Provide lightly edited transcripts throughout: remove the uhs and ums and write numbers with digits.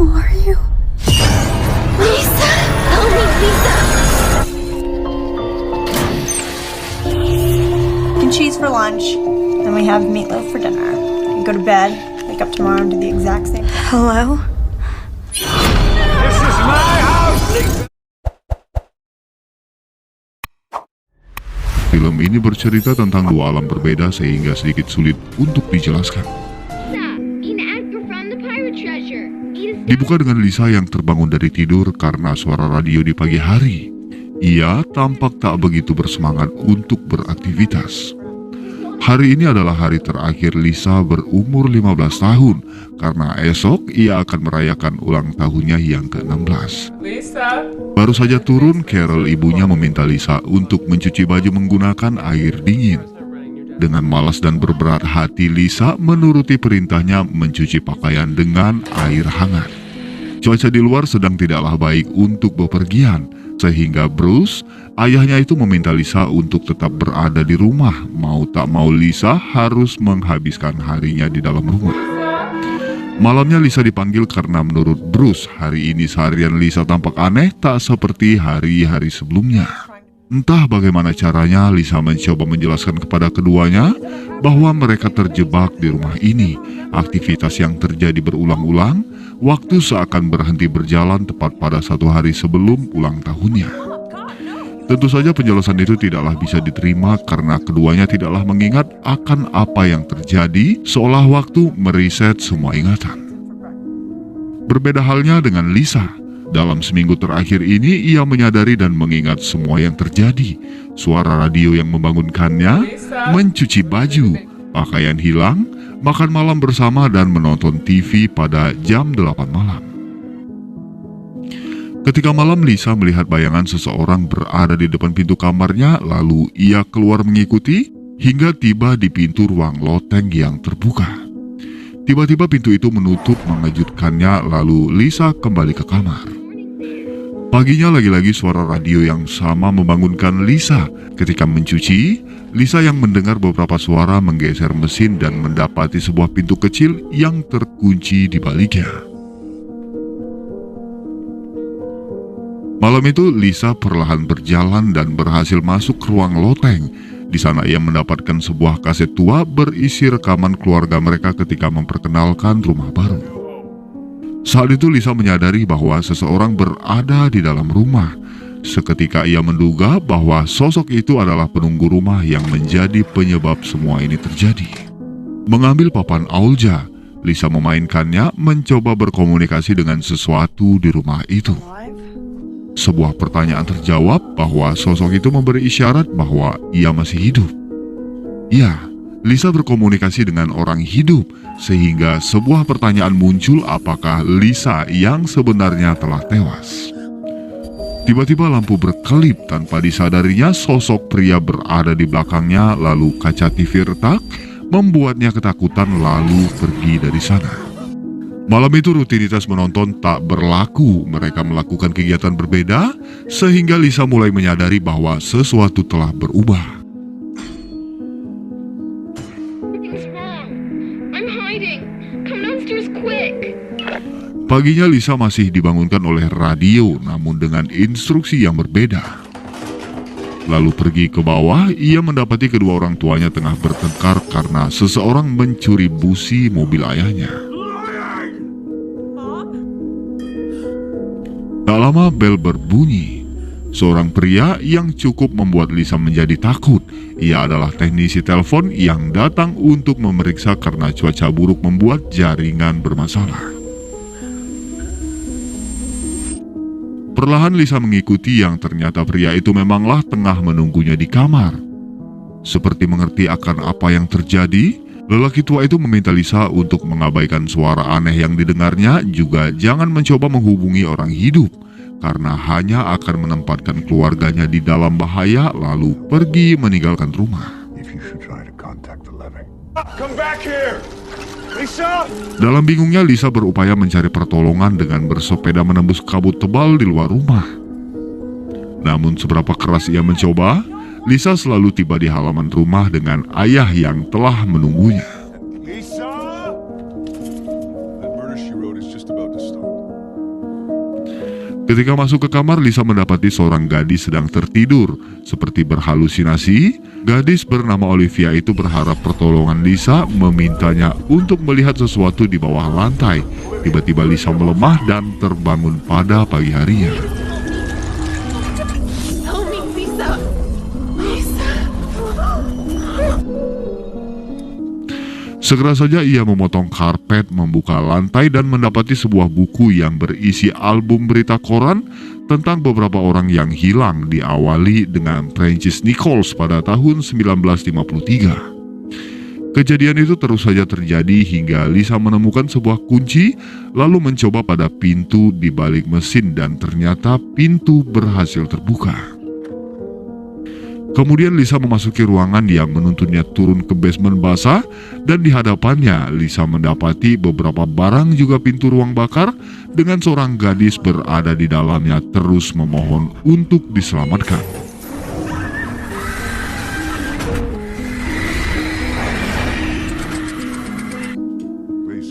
Who are you? Lisa! Help me, Lisa! And cheese for lunch. Then we have meatloaf for dinner. You go to bed, wake up tomorrow and do the exact same thing. Hello? This is my house, Lisa! Film ini bercerita tentang dua alam berbeda sehingga sedikit sulit untuk dijelaskan. Dibuka dengan Lisa yang terbangun dari tidur karena suara radio di pagi hari. Ia tampak tak begitu bersemangat untuk beraktivitas. Hari ini adalah hari terakhir Lisa berumur 15 tahun karena esok ia akan merayakan ulang tahunnya yang ke-16. Lisa. Baru saja turun, Carol ibunya meminta Lisa untuk mencuci baju menggunakan air dingin. Dengan malas dan berberat hati, Lisa menuruti perintahnya mencuci pakaian dengan air hangat. Cuaca di luar sedang tidaklah baik untuk bepergian, sehingga Bruce, ayahnya itu meminta Lisa untuk tetap berada di rumah. Mau tak mau Lisa harus menghabiskan harinya di dalam rumah. Malamnya Lisa dipanggil karena menurut Bruce, hari ini seharian Lisa tampak aneh tak seperti hari-hari sebelumnya. Entah bagaimana caranya, Lisa mencoba menjelaskan kepada keduanya bahwa mereka terjebak di rumah ini. Aktivitas yang terjadi berulang-ulang, waktu seakan berhenti berjalan tepat pada satu hari sebelum ulang tahunnya. Tentu saja penjelasan itu tidaklah bisa diterima karena keduanya tidaklah mengingat akan apa yang terjadi, seolah waktu mereset semua ingatan. Berbeda halnya dengan Lisa. Dalam seminggu terakhir ini, ia menyadari dan mengingat semua yang terjadi. Suara radio yang membangunkannya, mencuci baju, pakaian hilang, makan malam bersama dan menonton TV pada jam 8 malam. Ketika malam, Lisa melihat bayangan seseorang berada di depan pintu kamarnya, lalu ia keluar mengikuti hingga tiba di pintu ruang loteng yang terbuka. Tiba-tiba pintu itu menutup mengejutkannya, lalu Lisa kembali ke kamar. Paginya lagi-lagi suara radio yang sama membangunkan Lisa. Ketika mencuci, Lisa yang mendengar beberapa suara menggeser mesin dan mendapati sebuah pintu kecil yang terkunci di baliknya. Malam itu Lisa perlahan berjalan dan berhasil masuk ke ruang loteng. Di sana ia mendapatkan sebuah kaset tua berisi rekaman keluarga mereka ketika memperkenalkan rumah baru. Saat itu Lisa menyadari bahwa seseorang berada di dalam rumah. Seketika ia menduga bahwa sosok itu adalah penunggu rumah yang menjadi penyebab semua ini terjadi. Mengambil papan Aulja, Lisa memainkannya mencoba berkomunikasi dengan sesuatu di rumah itu. Sebuah pertanyaan terjawab bahwa sosok itu memberi isyarat bahwa ia masih hidup. Ya, Lisa berkomunikasi dengan orang hidup, sehingga sebuah pertanyaan muncul, apakah Lisa yang sebenarnya telah tewas. Tiba-tiba lampu berkelip, tanpa disadarinya sosok pria berada di belakangnya, lalu kaca TV retak, membuatnya ketakutan lalu pergi dari sana. Malam itu rutinitas menonton tak berlaku, mereka melakukan kegiatan berbeda, sehingga Lisa mulai menyadari bahwa sesuatu telah berubah. Paginya Lisa masih dibangunkan oleh radio, namun dengan instruksi yang berbeda. Lalu pergi ke bawah, ia mendapati kedua orang tuanya tengah bertengkar karena seseorang mencuri busi mobil ayahnya. Tak lama bel berbunyi. Seorang pria yang cukup membuat Lisa menjadi takut. Ia adalah teknisi telepon yang datang untuk memeriksa karena cuaca buruk membuat jaringan bermasalah. Perlahan Lisa mengikuti yang ternyata pria itu memanglah tengah menunggunya di kamar. Seperti mengerti akan apa yang terjadi, lelaki tua itu meminta Lisa untuk mengabaikan suara aneh yang didengarnya, juga jangan mencoba menghubungi orang hidup, karena hanya akan menempatkan keluarganya di dalam bahaya lalu pergi meninggalkan rumah. Come back here! Lisa! Dalam bingungnya Lisa berupaya mencari pertolongan dengan bersepeda menembus kabut tebal di luar rumah. Namun seberapa keras ia mencoba, Lisa selalu tiba di halaman rumah dengan ayah yang telah menunggunya. Lisa! That murder she wrote is just about to start. Ketika masuk ke kamar, Lisa mendapati seorang gadis sedang tertidur. Seperti berhalusinasi, gadis bernama Olivia itu berharap pertolongan Lisa, memintanya untuk melihat sesuatu di bawah lantai. Tiba-tiba Lisa melemah dan terbangun pada pagi harinya. Help me, Lisa. Lisa. Segera saja ia memotong karpet, membuka lantai dan mendapati sebuah buku yang berisi album berita koran tentang beberapa orang yang hilang, diawali dengan Francis Nichols pada tahun 1953. Kejadian itu terus saja terjadi hingga Lisa menemukan sebuah kunci, lalu mencoba pada pintu di balik mesin dan ternyata pintu berhasil terbuka. Kemudian Lisa memasuki ruangan yang menuntunnya turun ke basement basah dan di hadapannya Lisa mendapati beberapa barang juga pintu ruang bakar dengan seorang gadis berada di dalamnya terus memohon untuk diselamatkan.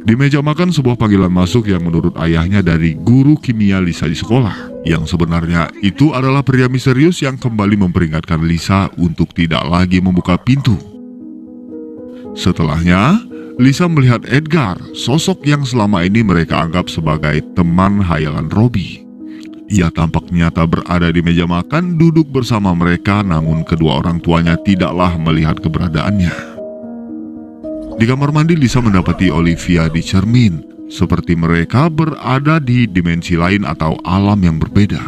Di meja makan sebuah panggilan masuk yang menurut ayahnya dari guru kimia Lisa di sekolah. Yang sebenarnya itu adalah pria misterius yang kembali memperingatkan Lisa untuk tidak lagi membuka pintu. Setelahnya, Lisa melihat Edgar, sosok yang selama ini mereka anggap sebagai teman hayalan Robbie. Ia tampak nyata berada di meja makan, duduk bersama mereka, namun kedua orang tuanya tidaklah melihat keberadaannya. Di kamar mandi, Lisa mendapati Olivia di cermin, seperti mereka berada di dimensi lain atau alam yang berbeda.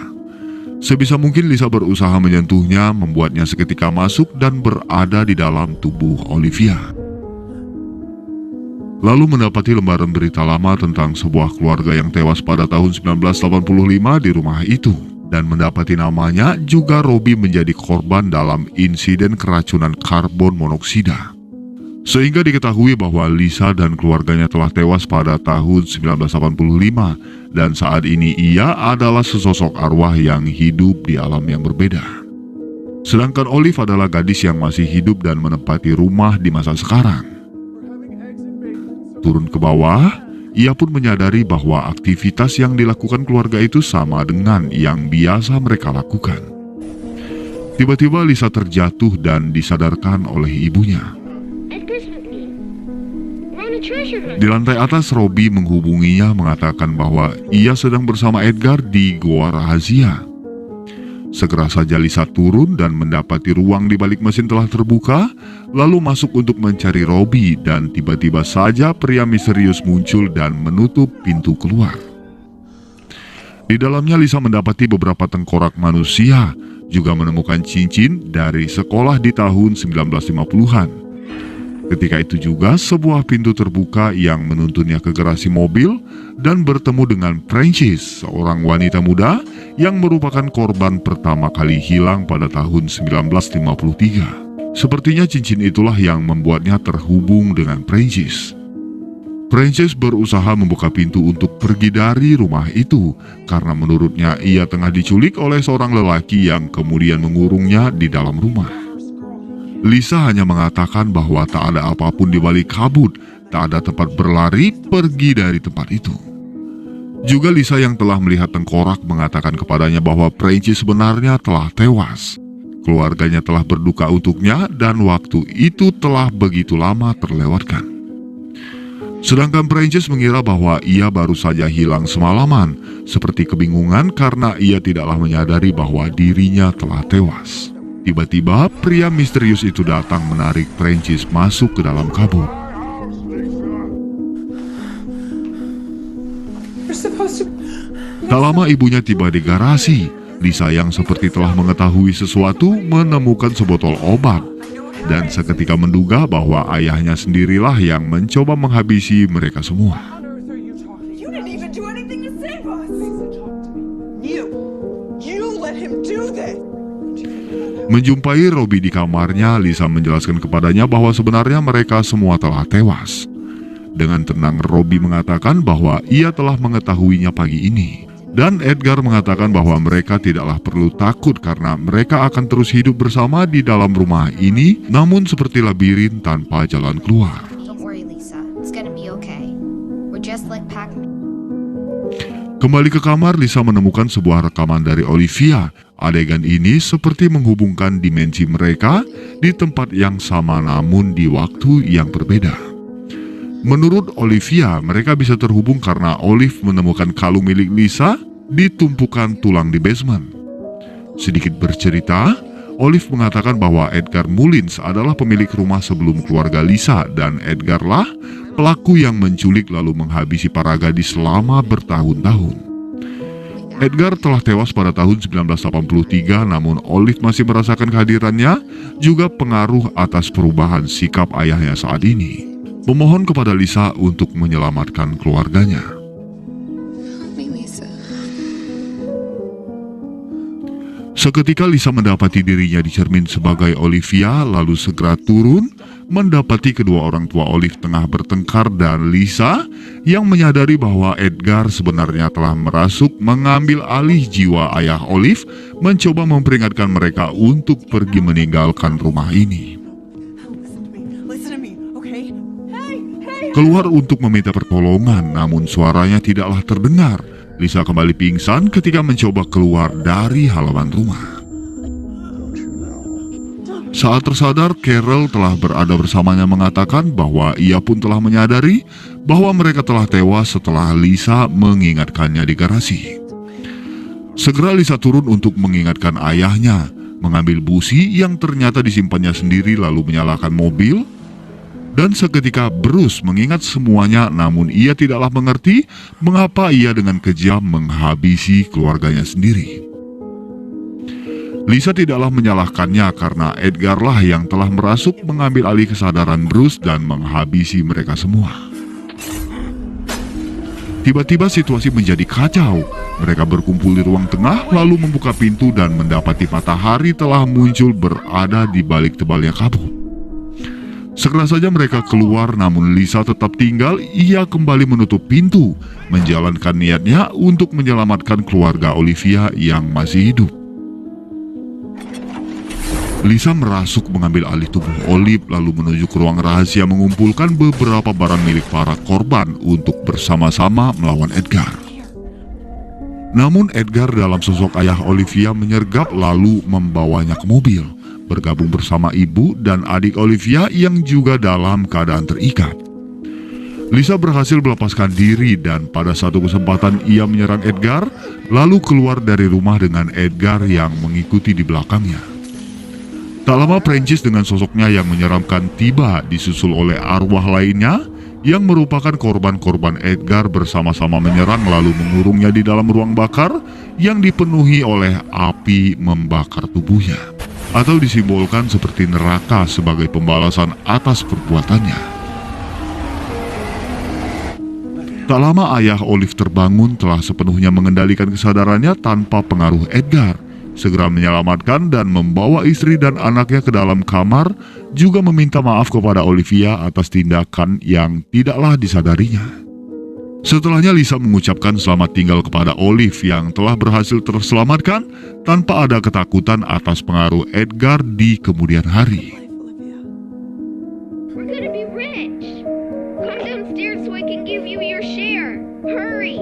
Sebisa mungkin Lisa berusaha menyentuhnya, membuatnya seketika masuk dan berada di dalam tubuh Olivia. Lalu mendapati lembaran berita lama tentang sebuah keluarga yang tewas pada tahun 1985 di rumah itu. Dan mendapati namanya juga Robbie menjadi korban dalam insiden keracunan karbon monoksida. Sehingga diketahui bahwa Lisa dan keluarganya telah tewas pada tahun 1985 dan saat ini ia adalah sesosok arwah yang hidup di alam yang berbeda. Sedangkan Olive adalah gadis yang masih hidup dan menempati rumah di masa sekarang. Turun ke bawah, ia pun menyadari bahwa aktivitas yang dilakukan keluarga itu sama dengan yang biasa mereka lakukan. Tiba-tiba Lisa terjatuh dan disadarkan oleh ibunya. Di lantai atas, Robbie menghubunginya mengatakan bahwa ia sedang bersama Edgar di goa rahasia. Segera saja Lisa turun dan mendapati ruang di balik mesin telah terbuka, lalu masuk untuk mencari Robbie dan tiba-tiba saja pria misterius muncul dan menutup pintu keluar. Di dalamnya Lisa mendapati beberapa tengkorak manusia, juga menemukan cincin dari sekolah di tahun 1950-an. Ketika itu juga sebuah pintu terbuka yang menuntunnya ke garasi mobil dan bertemu dengan Francis, seorang wanita muda yang merupakan korban pertama kali hilang pada tahun 1953. Sepertinya cincin itulah yang membuatnya terhubung dengan Francis. Francis berusaha membuka pintu untuk pergi dari rumah itu karena menurutnya ia tengah diculik oleh seorang lelaki yang kemudian mengurungnya di dalam rumah. Lisa hanya mengatakan bahwa tak ada apapun di balik kabut, tak ada tempat berlari, pergi dari tempat itu. Juga Lisa yang telah melihat tengkorak mengatakan kepadanya bahwa Francis sebenarnya telah tewas. Keluarganya telah berduka untuknya dan waktu itu telah begitu lama terlewatkan. Sedangkan Francis mengira bahwa ia baru saja hilang semalaman, seperti kebingungan karena ia tidaklah menyadari bahwa dirinya telah tewas. Tiba-tiba pria misterius itu datang menarik Francis masuk ke dalam kabut. Tak lama ibunya tiba di garasi. Lisa yang seperti telah mengetahui sesuatu menemukan sebotol obat dan seketika menduga bahwa ayahnya sendirilah yang mencoba menghabisi mereka semua. You didn't even do anything to save us. You let him do this. Menjumpai Robbie di kamarnya, Lisa menjelaskan kepadanya bahwa sebenarnya mereka semua telah tewas. Dengan tenang, Robbie mengatakan bahwa ia telah mengetahuinya pagi ini. Dan Edgar mengatakan bahwa mereka tidaklah perlu takut karena mereka akan terus hidup bersama di dalam rumah ini, namun seperti labirin tanpa jalan keluar. Don't worry, Lisa. It's gonna be okay. We're just like Pac-Man. Kembali ke kamar, Lisa menemukan sebuah rekaman dari Olivia. Adegan ini seperti menghubungkan dimensi mereka di tempat yang sama namun di waktu yang berbeda. Menurut Olivia, mereka bisa terhubung karena Olive menemukan kalung milik Lisa di tumpukan tulang di basement. Sedikit bercerita, Olive mengatakan bahwa Edgar Mullins adalah pemilik rumah sebelum keluarga Lisa dan Edgar lah pelaku yang menculik lalu menghabisi para gadis selama bertahun-tahun. Edgar telah tewas pada tahun 1983, namun Olive masih merasakan kehadirannya juga pengaruh atas perubahan sikap ayahnya saat ini. Memohon kepada Lisa untuk menyelamatkan keluarganya. Seketika Lisa mendapati dirinya di cermin sebagai Olivia, lalu segera turun mendapati kedua orang tua Olive tengah bertengkar dan Lisa yang menyadari bahwa Edgar sebenarnya telah merasuk mengambil alih jiwa ayah Olive mencoba memperingatkan mereka untuk pergi meninggalkan rumah ini. Keluar untuk meminta pertolongan, namun suaranya tidaklah terdengar. Lisa kembali pingsan ketika mencoba keluar dari halaman rumah. Saat tersadar, Carol telah berada bersamanya mengatakan bahwa ia pun telah menyadari bahwa mereka telah tewas setelah Lisa mengingatkannya di garasi. Segera Lisa turun untuk mengingatkan ayahnya, mengambil busi yang ternyata disimpannya sendiri lalu menyalakan mobil. Dan seketika Bruce mengingat semuanya, namun ia tidaklah mengerti mengapa ia dengan kejam menghabisi keluarganya sendiri. Lisa tidaklah menyalahkannya karena Edgar lah yang telah merasuk mengambil alih kesadaran Bruce dan menghabisi mereka semua. Tiba-tiba situasi menjadi kacau. Mereka berkumpul di ruang tengah lalu membuka pintu dan mendapati matahari telah muncul berada di balik tebalnya kabut. Segera saja mereka keluar, namun Lisa tetap tinggal. Ia kembali menutup pintu, menjalankan niatnya untuk menyelamatkan keluarga Olivia yang masih hidup. Lisa merasuk mengambil alih tubuh Olive lalu menuju ke ruang rahasia mengumpulkan beberapa barang milik para korban untuk bersama-sama melawan Edgar. Namun Edgar dalam sosok ayah Olivia menyergap lalu membawanya ke mobil, bergabung bersama ibu dan adik Olivia yang juga dalam keadaan terikat. Lisa berhasil melepaskan diri dan pada satu kesempatan ia menyerang Edgar, lalu keluar dari rumah dengan Edgar yang mengikuti di belakangnya. Tak lama Francis dengan sosoknya yang menyeramkan tiba disusul oleh arwah lainnya yang merupakan korban-korban Edgar bersama-sama menyerang lalu mengurungnya di dalam ruang bakar yang dipenuhi oleh api membakar tubuhnya, atau disimbolkan seperti neraka sebagai pembalasan atas perbuatannya. Tak lama ayah Olive terbangun telah sepenuhnya mengendalikan kesadarannya tanpa pengaruh Edgar, segera menyelamatkan dan membawa istri dan anaknya ke dalam kamar, juga meminta maaf kepada Olivia atas tindakan yang tidaklah disadarinya. Setelahnya Lisa mengucapkan selamat tinggal kepada Olive yang telah berhasil terselamatkan tanpa ada ketakutan atas pengaruh Edgar di kemudian hari. We're gonna be rich. Come downstairs so I can give you your share. Hurry.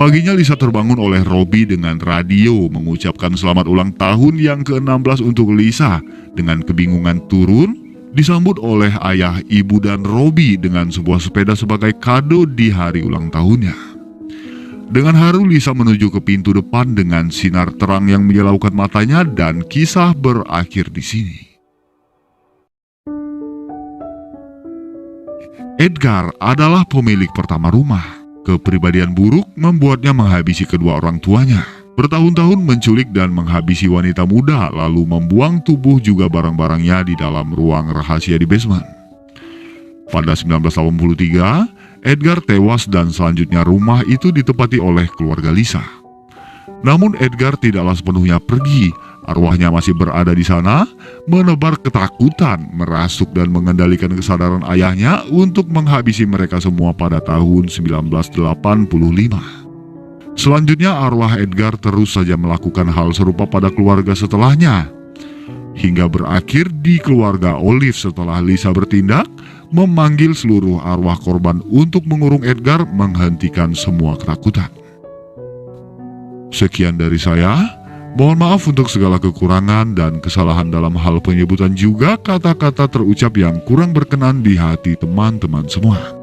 Paginya Lisa terbangun oleh Robbie dengan radio mengucapkan selamat ulang tahun yang ke-16 untuk Lisa. Dengan kebingungan turun, disambut oleh ayah, ibu, dan Robbie dengan sebuah sepeda sebagai kado di hari ulang tahunnya. Dengan haru Lisa menuju ke pintu depan dengan sinar terang yang menyilaukan matanya dan kisah berakhir di sini. Edgar adalah pemilik pertama rumah. Kepribadian buruk membuatnya menghabisi kedua orang tuanya. Bertahun-tahun menculik dan menghabisi wanita muda, lalu membuang tubuh juga barang-barangnya di dalam ruang rahasia di basement. Pada 1983, Edgar tewas dan selanjutnya rumah itu ditempati oleh keluarga Lisa. Namun Edgar tidaklah sepenuhnya pergi. Arwahnya masih berada di sana, menebar ketakutan, merasuk dan mengendalikan kesadaran ayahnya untuk menghabisi mereka semua pada tahun 1985. Selanjutnya arwah Edgar terus saja melakukan hal serupa pada keluarga setelahnya, hingga berakhir di keluarga Olive setelah Lisa bertindak, memanggil seluruh arwah korban untuk mengurung Edgar, menghentikan semua ketakutan. Sekian dari saya. Mohon maaf untuk segala kekurangan dan kesalahan dalam hal penyebutan juga kata-kata terucap yang kurang berkenan di hati teman-teman semua.